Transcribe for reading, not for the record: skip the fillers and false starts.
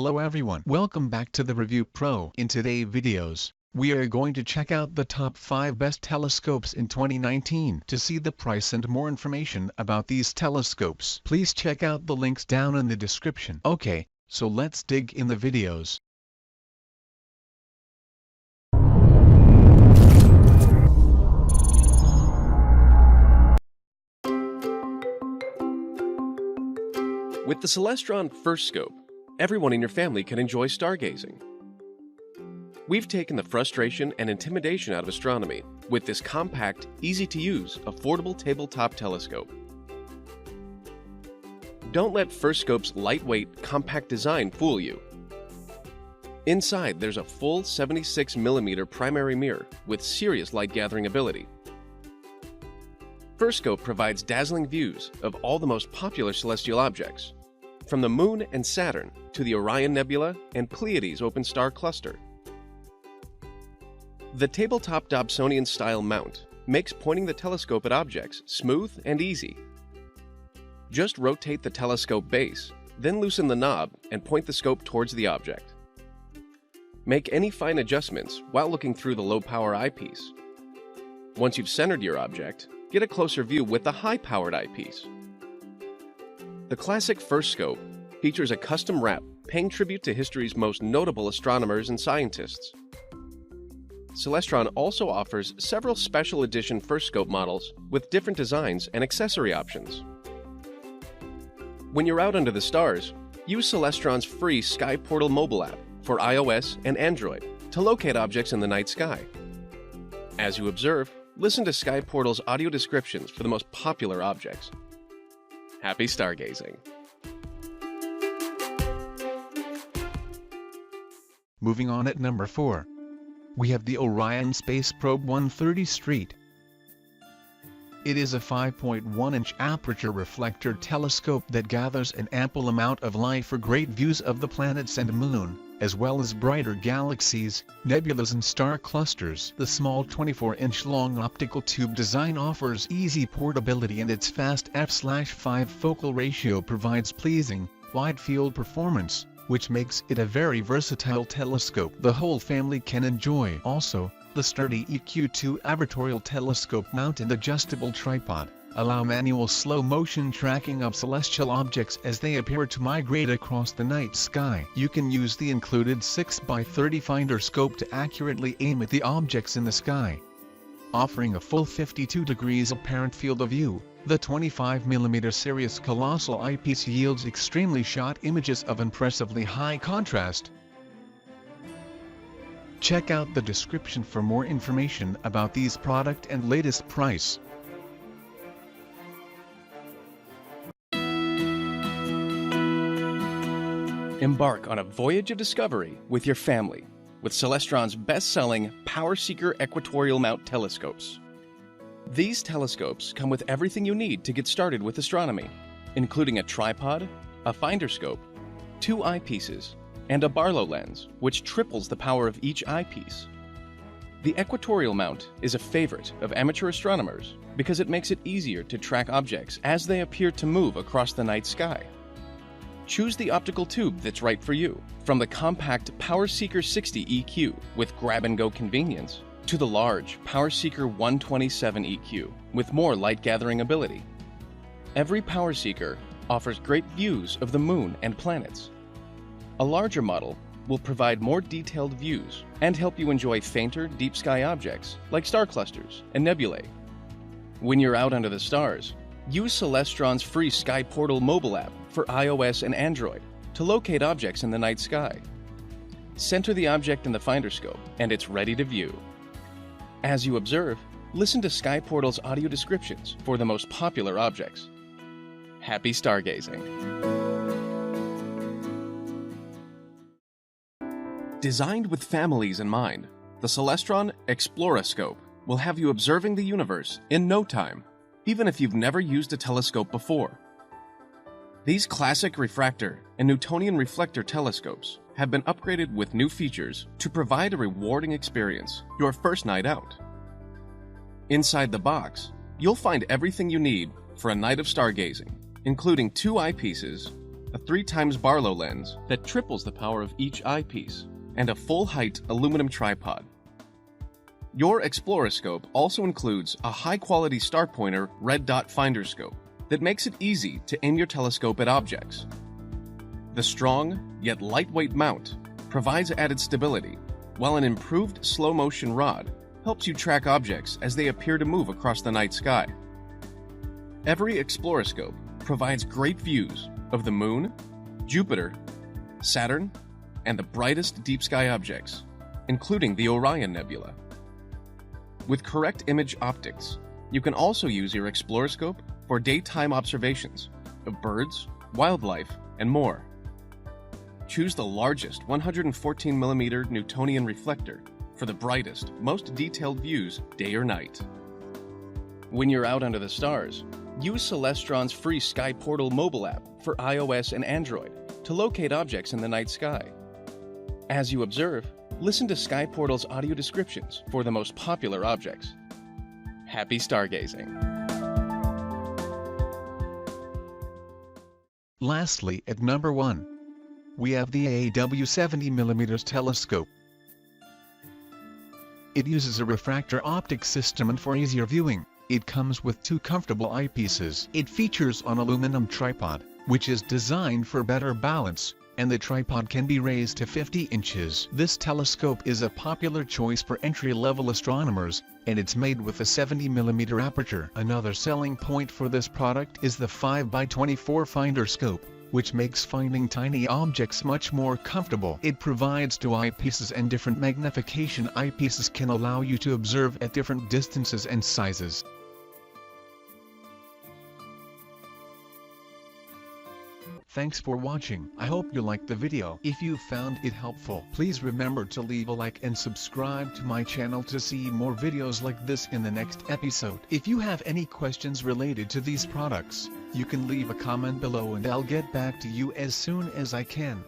Hello everyone, welcome back to the Review Pro. In today's videos, we are going to check out the top 5 best telescopes in 2019. To see the price and more information about these telescopes, please check out the links down in the description. Okay, so let's dig in the videos. With the Celestron FirstScope, everyone in your family can enjoy stargazing. We've taken the frustration and intimidation out of astronomy with this compact, easy-to-use, affordable tabletop telescope. Don't let FirstScope's lightweight, compact design fool you. Inside, there's a full 76mm primary mirror with serious light-gathering ability. FirstScope provides dazzling views of all the most popular celestial objects, from the Moon and Saturn to the Orion Nebula and Pleiades open star cluster. The tabletop Dobsonian-style mount makes pointing the telescope at objects smooth and easy. Just rotate the telescope base, then loosen the knob and point the scope towards the object. Make any fine adjustments while looking through the low-power eyepiece. Once you've centered your object, get a closer view with the high-powered eyepiece. The classic FirstScope features a custom wrap paying tribute to history's most notable astronomers and scientists. Celestron also offers several special edition FirstScope models with different designs and accessory options. When you're out under the stars, use Celestron's free Sky Portal mobile app for iOS and Android to locate objects in the night sky. As you observe, listen to Sky Portal's audio descriptions for the most popular objects. Happy stargazing! Moving on at number 4. We have the Orion SpaceProbe 130 Street. It is a 5.1-inch aperture reflector telescope that gathers an ample amount of light for great views of the planets and moon, as well as brighter galaxies, nebulas and star clusters. The small 24-inch long optical tube design offers easy portability, and its fast f/5 focal ratio provides pleasing, wide-field performance, which makes it a very versatile telescope the whole family can enjoy. Also, the sturdy EQ2 aberratorial telescope mount and adjustable tripod allow manual slow-motion tracking of celestial objects as they appear to migrate across the night sky. You can use the included 6x30 finder scope to accurately aim at the objects in the sky. Offering a full 52 degrees apparent field of view, the 25mm Sirius colossal eyepiece yields extremely shot images of impressively high contrast. Check out the description for more information about these product and latest price. Embark on a voyage of discovery with your family with Celestron's best-selling Powerseeker equatorial mount telescopes. These telescopes come with everything you need to get started with astronomy, including a tripod, a finder scope, 2 eyepieces, and a Barlow lens, which triples the power of each eyepiece. The equatorial mount is a favorite of amateur astronomers because it makes it easier to track objects as they appear to move across the night sky. Choose the optical tube that's right for you, from the compact Powerseeker 60 EQ with grab-and-go convenience, to the large Powerseeker 127 EQ with more light-gathering ability. Every Powerseeker offers great views of the moon and planets. A larger model will provide more detailed views and help you enjoy fainter, deep-sky objects like star clusters and nebulae. When you're out under the stars, use Celestron's free Sky Portal mobile app for iOS and Android to locate objects in the night sky. Center the object in the finder scope, and it's ready to view. As you observe, listen to Sky Portal's audio descriptions for the most popular objects. Happy stargazing! Designed with families in mind, the Celestron ExploraScope will have you observing the universe in no time, even if you've never used a telescope before. These classic refractor and Newtonian reflector telescopes have been upgraded with new features to provide a rewarding experience your first night out. Inside the box, you'll find everything you need for a night of stargazing, including 2 eyepieces, a 3x Barlow lens that triples the power of each eyepiece, and a full-height aluminum tripod. Your ExploraScope also includes a high-quality star pointer red dot finder scope that makes it easy to aim your telescope at objects. The strong, yet lightweight mount provides added stability, while an improved slow-motion rod helps you track objects as they appear to move across the night sky. Every ExploraScope provides great views of the Moon, Jupiter, Saturn, and the brightest deep sky objects, including the Orion Nebula. With correct image optics, you can also use your ExploraScope for daytime observations of birds, wildlife, and more. Choose the largest 114mm Newtonian reflector for the brightest, most detailed views day or night. When you're out under the stars, use Celestron's free Sky Portal mobile app for iOS and Android to locate objects in the night sky. As you observe, listen to Sky Portal's audio descriptions for the most popular objects. Happy stargazing! Lastly, at number 1, we have the AW 70mm telescope. It uses a refractor optic system, and for easier viewing, it comes with 2 comfortable eyepieces. It features an aluminum tripod, which is designed for better balance, and the tripod can be raised to 50 inches. This telescope is a popular choice for entry-level astronomers, and it's made with a 70mm aperture. Another selling point for this product is the 5x24 finder scope, which makes finding tiny objects much more comfortable. It provides 2 eyepieces, and different magnification eyepieces can allow you to observe at different distances and sizes. Thanks for watching. I hope you liked the video. If you found it helpful, please remember to leave a like and subscribe to my channel to see more videos like this in the next episode. If you have any questions related to these products, you can leave a comment below and I'll get back to you as soon as I can.